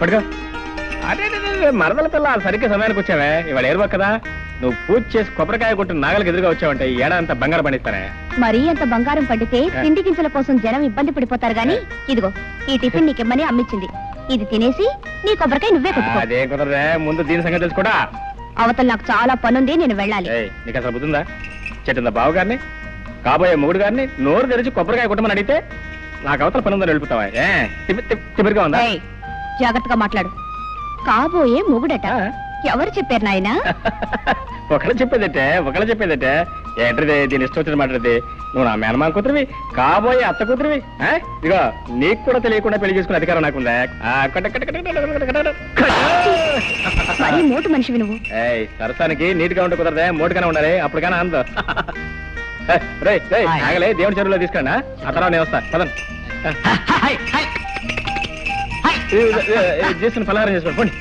పడుకో. అదే మరదల పిల్ల సరిగ్గా సమయానికి వచ్చావే. ఇవాళ ఏరువా కదా, నువ్వు పూజ చేసి కొబ్బరికాయ కొట్టిన నాగలికి ఎదురుగా వచ్చావంటే ఈ ఏడాదంతా బంగారం పండిస్తానే. మరీ అంత బంగారం పండితే తిండి గింజల కోసం జనం ఇబ్బంది పడిపోతారు గాని, ఇదిగో ఈ టిఫిన్ నీకిమ్మని అమ్మించింది. ఇది తినేసి నీ కొబ్బరికాయ నువ్వే కొట్టుకో. అదే కుదరదే, ముందు దీని సంగతి తెలుసుకోడా. అవతల నాకు చాలా పనుంది, నేను వెళ్ళాలి. నీకు అసలు బుద్ధిందా? చెట్టుందా బావ గారిని, కాబోయే మొగుడు గారిని నోరు తెరిచి కొబ్బరికాయ కొట్టమని అడిగితే నాకు అవతల పని ఉందని వెళ్ళిపోతావా? తిమ్మిరిగా ఉందా? జాగ్రత్తగా మాట్లాడు. కాబోయే మొగుడట ఎవరు చెప్పారు నాయనా? ఒకళ్ళు చెప్పేదటే ఏంటది? దీని ఇష్టం వచ్చిన మాట్లాడితే నువ్వు నా మేనమా కూతురివి, కాబోయే అత్త కూతురివి. ఇదిగో నీకు కూడా తెలియకుండా పెళ్లి చేసుకునే అధికారం నాకుందా? మరీ మోటు మనిషివి నువ్వు. సరసానికి నీట్గా ఉంటే కుదరదే, మోటుగానే ఉండాలి, అప్పుడు కానీ అంద. ఆగలే, దేవుడి చెరువులో తీసుకురా, ఆ తర్వాత నేను వస్తా. పదండి, చేసుకుని పలహారం చేసుకోండి పోండి.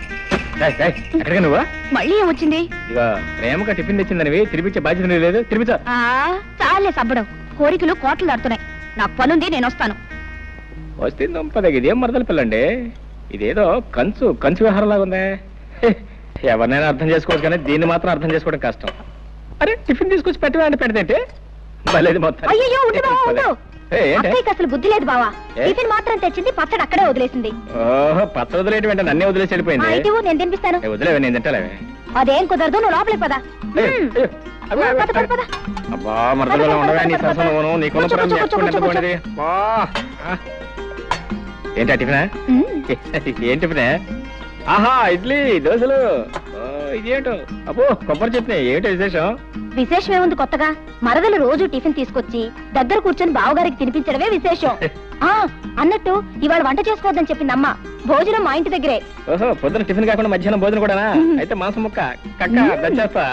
ఎక్కడికి నువ్వు? మళ్ళీ ఏమొచ్చింది? ఇక ప్రేమగా టిఫిన్ తెచ్చిందనివి తినిపించే బాధ్యత లేదు. తినిపించా చాలే సబ్బడం, కోరికలు కోట్లు దాడుతున్నాయి. నాకు పనుంది, నేను వస్తాను. వస్తుంది ఇదేం మరదల పిల్లండి, ఇదేదో కంచు వ్యవహారం లాగా ఉందే. ఎవరినైనా అర్థం చేసుకోవచ్చు కానీ దీన్ని మాత్రం అర్థం చేసుకోవడం కష్టం. అరే టిఫిన్ తీసుకొచ్చి పెట్టవే పెడితే బలేదు మొత్తం. అయ్యో అసలు బుద్ధి లేదు బావా. టిఫిన్ మాత్రం తెచ్చింది, పచ్చడి అక్కడే వదిలేసింది. ఓహో, పచ్చడి వదిలేటి వెంట నన్నే వదిలేసి వెళ్ళిపోయింది. నేను తినిపిస్తాను. వదిలేవే, నేను తింటలేవే. అదేం కుదరదు, నువ్వు లోపలికి పదా. అబ్బా మరదలో ఉండవే నీ సరసను, నీ కులపురం నేర్చుకునేది. ఏంటి టిఫినా? ఏం టిఫినే? ఆహా, ఇడ్లీ దోశలు. ఇదేంటో అబ్బో కొబ్బరి చట్నీ. ఏమిటో విశేషం ఏముంది కొత్తగా? మరదలు రోజు టిఫిన్ తీసుకొచ్చి దగ్గర కూర్చొని బావగారికి తినిపించడమే విశేషం. అన్నట్టు ఇవాళ వంట చేసుకోవద్దని చెప్పింది అమ్మ. భోజనం మా ఇంటి దగ్గరే. ఓహో, పొద్దున టిఫిన్ కాకుండా మధ్యాహ్నం భోజనం కూడా? అయితే మాంసం ముక్క కక్క దచ్చేస్తా.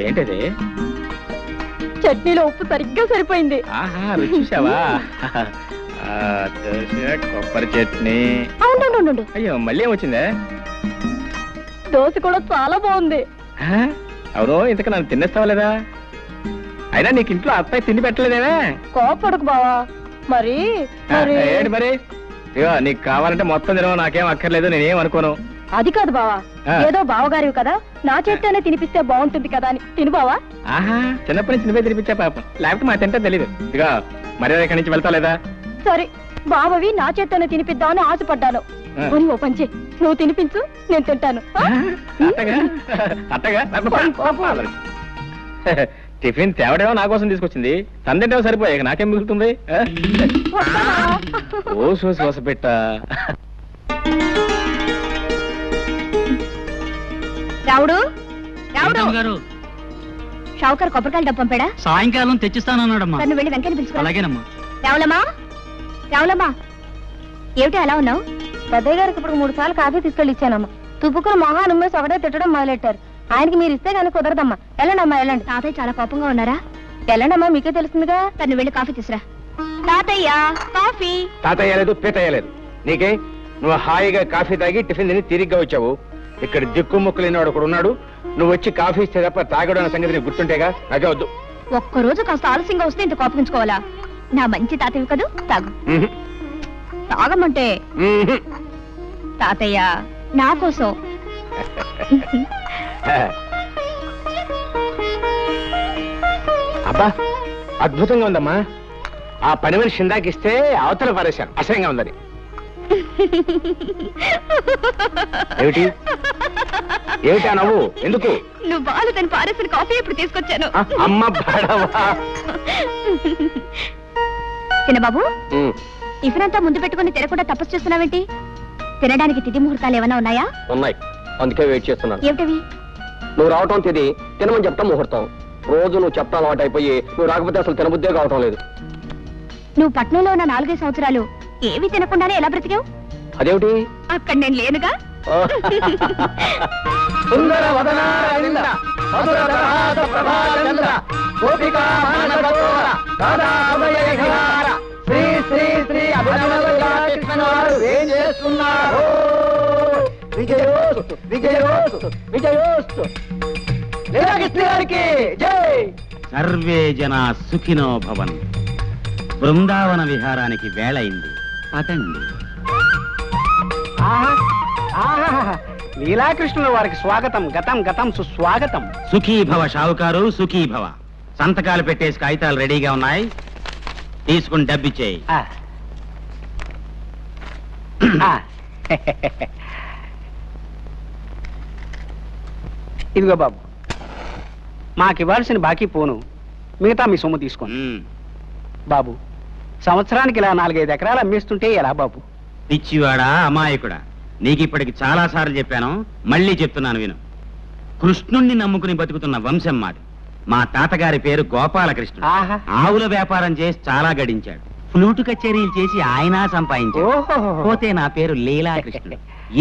ఏంటది? చట్నీలో ఉప్పు సరిగ్గా సరిపోయింది. ఆహా, రుచి చూసావా? దోశ కొబ్బరి చట్నీ. అవును. అయ్యో, మళ్ళీ ఏమొచ్చిందే? దోశ కూడా చాలా బాగుంది. అవును, ఇంతకు నన్ను తినేస్తావా లేదా? అయినా నీకు ఇంట్లో అత్తయ్య తిండి పెట్టలేదేమే? కోపడకు బావా. మరి ఏంటి మరి? ఇగో నీకు కావాలంటే మొత్తం తినవు, నాకేం అక్కర్లేదు, నేనేం అనుకోను. అది కాదు బావా, ఏదో బావగారివి కదా, నా చేత్తోనే తినిపిస్తే బాగుంటుంది కదా అని తిను బావా. ఆహా, చిన్నప్పటి నుంచి నువ్వే తినిపించా పాపం, లేకపోతే మా తింటే తెలీదు. ఇదిగో మరి ఇక్కడి నుంచి వెళ్తావు లేదా? సరే, బావవి నా చేత్తోనే తినిపిద్దామని ఆశపడ్డాను. ఓ పంచి, నువ్వు తినిపించు, నేను తింటాను. టిఫిన్ తేవడేమో నా కోసం తీసుకొచ్చింది, తందేటో సరిపోయాక నాకేం మిగులుతుంది? ఓ సోస పెట్ట. రావుడు గారు, షావుకర్ కొబ్బరికాయలు డబ్బు పంపాడా? సాయంకాలం తెచ్చిస్తానన్నాడమ్మా. నువ్వు వెళ్ళి వెంకని పిలుచుకో. అలాగేనమ్మా. రావులమ్మా, ఏమిటి అలా ఉన్నావు? పెద్దయ్య గారికి ఇప్పుడు 3 సార్లు కాఫీ తీసుకెళ్ళి ఇచ్చానమ్మా. తుప్పుకుని మొహాన్ని ఉమ్మేసి ఒకటే తిట్టడం మొదలెట్టారు. ఆయనకి మీరు ఇస్తే కానీ కుదరదమ్మా. వెళ్ళండమ్మా, వెళ్ళండి. తాతయ్య చాలా కోపంగా ఉన్నారా? వెళ్ళండమ్మా, మీకే తెలుస్తుందిగా. తను వెళ్ళి కాఫీ తీసురా. తాతయ్య కాఫీ. తాతయ్య లేదు, పీతయ్య లేదు. నీకే? నువ్వు హాయిగా కాఫీ తాగి టిఫిన్ తిని తిరిగ్గా వచ్చావు. ఇక్కడ దిక్కు ముక్కు లేనివాడు ఒకడు ఉన్నాడు. నువ్వు వచ్చి కాఫీ ఇస్తే తప్ప తాగడం అనే సంగతి నీకు గుర్తుంటేగా. నాకే వద్దు. ఒక్కరోజు కాస్త ఆలస్యంగా వస్తే ఇంత కోపగించుకోవాలా? నా మంచి తాతయ్య కదూ, తాగు. తాగమంటే తాతయ్య నా కోసం. అబ్బా, అద్భుతంగా ఉందమ్మా. ఆ పని మనిషి ఇందాకిస్తే అవతల పారేశాను, అసహ్యంగా ఉందని. ఏమిటా నవ్వు? ఎందుకు? నువ్వు బాలు తను పారేసిన కాఫీ ఇప్పుడు తీసుకొచ్చాను. అమ్మ బాడవా. చిన్నబాబు, టిఫిన్ అంతా ముందు పెట్టుకుని తినకుండా తపస్సు చేస్తున్నావేంటి? తినడానికి తిథి ముహూర్తాలు ఏమైనా ఉన్నాయా? ఉన్నాయి, అందుకే వెయిట్ చేస్తున్నాను. ఏమిటవి? నువ్వు రావటం తిది, తినమని చెప్తాం ముహూర్తం. రోజు నువ్వు చెప్తా అలవాటు అయిపోయి నువ్వు రాకపోతే అసలు తినబుద్దే కావటం లేదు. నువ్వు పట్నంలో ఉన్న 4-5 సంవత్సరాలు ఏవి తినకుండానే ఎలా బ్రతికావు? అదేమిటి? అక్కడ నేను లేనుగా. సర్వే జనా సుఖినో భవన్. బృందావన విహారానికి వేళయింది. పదండి. లీలాకృష్ణుల వారికి స్వాగతం. గతం గతం సుస్వాగతం. సుఖీభవ షావుకారు, సుఖీభవ. సంతకాలు పెట్టేసి కాగితాలు రెడీగా ఉన్నాయి, తీసుకుని డబ్బిచ్చేయి. ఇదిగో బాబు, మాకివ్వాల్సిన బాకీ పోను, మిగతా మీ సొమ్ము తీసుకోండి. బాబు, సంవత్సరానికి ఇలా 4-5 ఎకరాలు అమ్మేస్తుంటే ఎలా బాబు? పిచ్చివాడా, అమాయకుడా, నీకిప్పటికి చాలా సార్లు చెప్పాను, మళ్ళీ చెప్తున్నాను విను. కృష్ణుణ్ణి నమ్ముకుని బతుకుతున్న వంశం మాది. మా తాతగారి పేరు గోపాలకృష్ణుడు. ఆవుల వ్యాపారం చేసి చాలా గడించాడు. ఫ్లూటు కచేరీలు చేసి ఆయన సంపాదించాడు. పోతే నా పేరు లీలాకృష్ణుడు.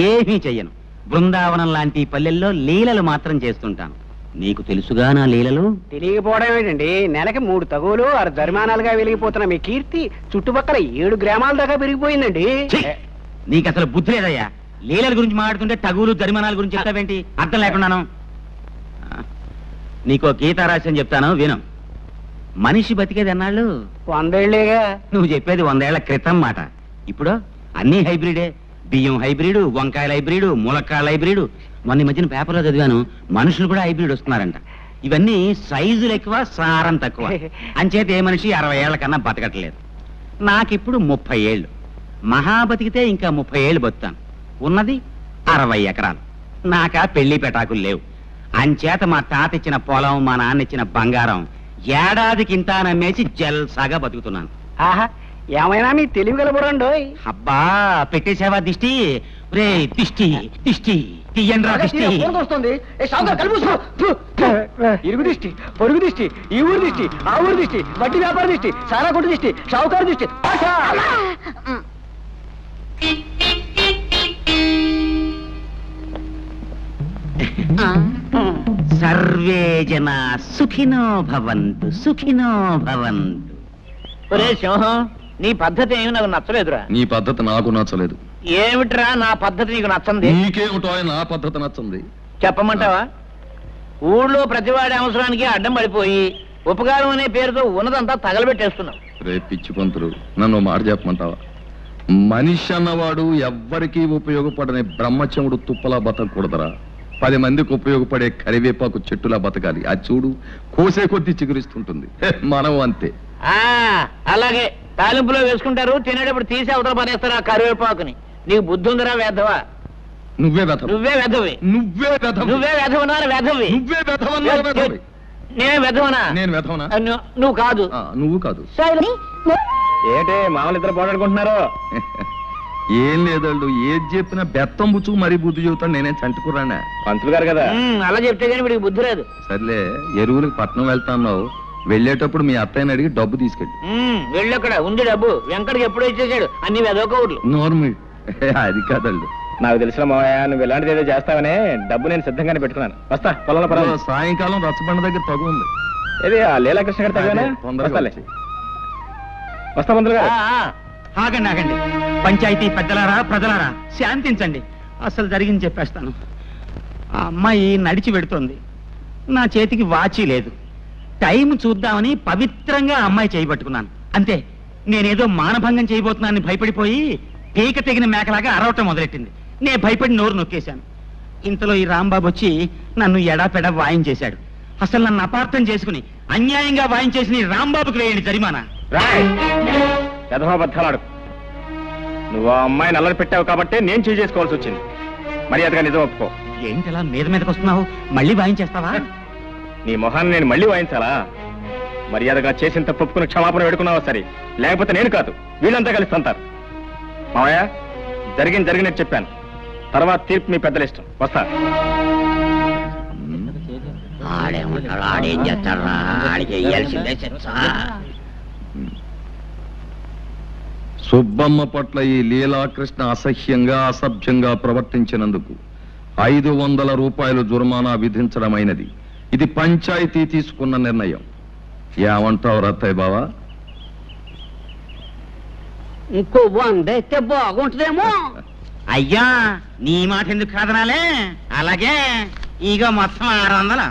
ఏమీ చెయ్యను. బృందావనం లాంటి పల్లెల్లో లీలలు మాత్రం చేస్తుంటాను. నీకు తెలుసుగా నా లీలలు? తెలియకపోవడం ఏంటండి, నెలకి 3 తగులు 6 జరిమానాలుగా వెలిగిపోతున్న మీ కీర్తి చుట్టుపక్కల 7 గ్రామాల దాకా పెరిగిపోయిందండి. నీకు అసలు బుద్ధి లేదయ్యా. లీలల గురించి మాట్లాడుతుంటే తగులు జరిమానాల గురించి చెప్తావేంటి? అర్థం లేకున్నాను. నీకో గీతారాశి అని చెప్తాను విను. మనిషి బతికేది అన్నాళ్ళు 100 ఏళ్లేగా. నువ్వు చెప్పేది 100 ఏళ్ల క్రితం మాట. ఇప్పుడు అన్ని హైబ్రిడే. బియ్యం హైబ్రిడ్, వంకాయల హైబ్రిడ్, ములక్కాయల హైబ్రిడ్. మొన్న మధ్యన పేపర్లో చదివాను, మనుషులు కూడా హైబ్రిడ్ వస్తున్నారంట. ఇవన్నీ సైజులు ఎక్కువ, సారం తక్కువ. అంచేత ఏ మనిషి 60 ఏళ్ల కన్నా బతకట్లేదు. నాకిప్పుడు 30 ఏళ్ళు. మహా బతికితే ఇంకా 30 ఏళ్ళు బతుకుతాను. ఉన్నది 60 ఎకరాలు. నాకా పెళ్లి పెటాకులు లేవు. అంచేత మా తాత ఇచ్చిన పొలం, మా నాన్న ఇచ్చిన బంగారం ఏడాదికి ఇంత నమ్మేసి జల్సాగా బతుకుతున్నాను. ఆహా, ఏమైనా మీ తెలివి గలబడండోయ్. అబ్బా, పెట్టేసావా దిష్టి? రే దిష్టి దిష్టి తీయండ్రా దిష్టి. ఇరుగు దిష్టి, పొరుగు దిష్టి, ఈ ఊరు దిష్టి, ఆ ఊరు దిష్టి, వడ్డీ వ్యాపార దిష్టి, సారా కొట్టు దిష్టి, షావుకారు దిష్టి. సర్వే జనా సుఖినో భవంతు, సుఖినో భవంతు. ఒరే సింహం, నీ పద్ధతి ఏమి నాకు నచ్చలేదురా. నీ పద్ధతి నాకు నచ్చలేదు. ఏమిట్రా నా పద్ధతి నీకు నచ్చంది? నీకేమిటో నా పద్ధతి నచ్చంది. చెప్పమంటావా? ఊళ్ళో ప్రతివాడి అవసరానికి అడ్డం పడిపోయి ఉపకారం అనే పేరుతో ఉన్నదంతా తగలబెట్టేస్తున్నావు. రే పిచ్చి పంతులు, నన్ను మాట చెప్పమంటావా? మనిషి అన్నవాడు ఎవ్వరికీ ఉపయోగపడని బ్రహ్మచముడు తుప్పలా బతకూడదరా. 10 మందికి ఉపయోగపడే కరివేపాకు చెట్టులా బతకాలి. అది చూడు, కోసే కొద్దీ చిగురిస్తుంటుంది. మనం అంతే. అలాగే తాలింపులో వేసుకుంటారు, తినేటప్పుడు తీసి అవతల పనేస్తారు ఆ కరివేపాకుని. నీకు బుద్ధి ఉందిరా వేధవా? నువ్వే వెధవ. నువ్వే వెధవి. నువ్వే వెధవ. నువ్వే వెధవన్నారు వెధవి. నువ్వే వెధవన్నారు వెధవి. నేనే వెధవనా? నేను వెధవనా? నువ్వు కాదు. నువ్వు కాదు. ఏంటే మామూలు ఇద్దరు పోరాడుకుంటున్నారు? ఏం లేదళ్ళు, ఏది చెప్పినా బెత్తం బుచ్చుకు మరీ బుద్ధి చెబుతాను. నేనేం చంటుకురానా? పంతులు గారు కదా. అలా చెప్తే కానీ వీడికి బుద్ధి లేదు. సర్లే, ఎరువులకు పట్నం వెళ్తాన్నావు, వెళ్ళేటప్పుడు మీ అత్తయ్యని అడిగి డబ్బు తీసుకెళ్ళి. వెళ్ళక్కడ ఉంది డబ్బు. వెంకటకి ఎప్పుడో ఇచ్చేసాడు అన్ని వెదవకూడదు. నోర్మి, అది కాదళ్ళు. నాకు తెలిసిన మావయ్య, నువ్వు ఇలాంటిది ఏదో చేస్తావనే డబ్బు నేను సిద్ధంగానే పెట్టుకున్నాను. వస్తా పొలంలో పర్వాలేదు. సాయంకాలం రచ్చబండ దగ్గర తగు ఉంది. ఏది ఆ లీలాకృష్ణ గారి తగ్గనా? వస్తా పంతులు గారు. ఆగండి ఆగండి. పంచాయతీ పెద్దలారా, ప్రజలారా, శాంతించండి. అసలు జరిగింది చెప్పేస్తాను. ఆ అమ్మాయి నడిచి పెడుతోంది. నా చేతికి వాచి లేదు. టైం చూద్దామని పవిత్రంగా అమ్మాయి చేయబట్టుకున్నాను. అంతే, నేనేదో మానభంగం చేయబోతున్నానని భయపడిపోయి పీక తెగిన మేకలాగా అరవటం మొదలెట్టింది. నేను భయపడి నోరు నొక్కేశాను. ఇంతలో ఈ రాంబాబు వచ్చి నన్ను ఎడాపెడా వాయించేశాడు. అసలు నన్ను అపార్థం చేసుకుని అన్యాయంగా వాయించేసిన ఈ రాంబాబుకి వేయండి జరిమానా. యథాబద్ధాలాడు. నువ్వు ఆ అమ్మాయిని అల్లరి పెట్టావు కాబట్టి నేను చేంజ్ చేసుకోవాల్సి వచ్చింది. మర్యాదగా నిజం ఒప్పుకో. ఏంటలా మీదకి వస్తున్నావు? మళ్ళీ వాయించేస్తావా? నీ మొహాన్ని నేను మళ్ళీ వాయించాలా? మర్యాదగా చేసిన తప్పుకుని క్షమాపణ పెడుకున్నావా సరే, లేకపోతే నేను కాదు వీళ్ళంతా కలిసి తంతారు. మావయ్య, జరిగినట్టు చెప్పాను. తర్వాత తీర్పు మీ పెద్దల ఇష్టం. వస్తా. ఆడేం చేస్తాడా? ఆడికి వేయాల్సిందే శిక్ష. సుబ్బమ్మ పట్ల ఈ లీలాకృష్ణ అసహ్యంగా అసభ్యంగా ప్రవర్తించినందుకు 500 రూపాయలు జుర్మానా విధించడమైనది. ఇది పంచాయతీ తీసుకున్న నిర్ణయం. ఏమంటావు రత్తయ్య బావా? ఇంకో 100 అయితే బాగుంటుందేమో. అయ్యా, నీ మాట ఎందుకు కాదనాలే? అలాగే ఇక మొత్తం 600.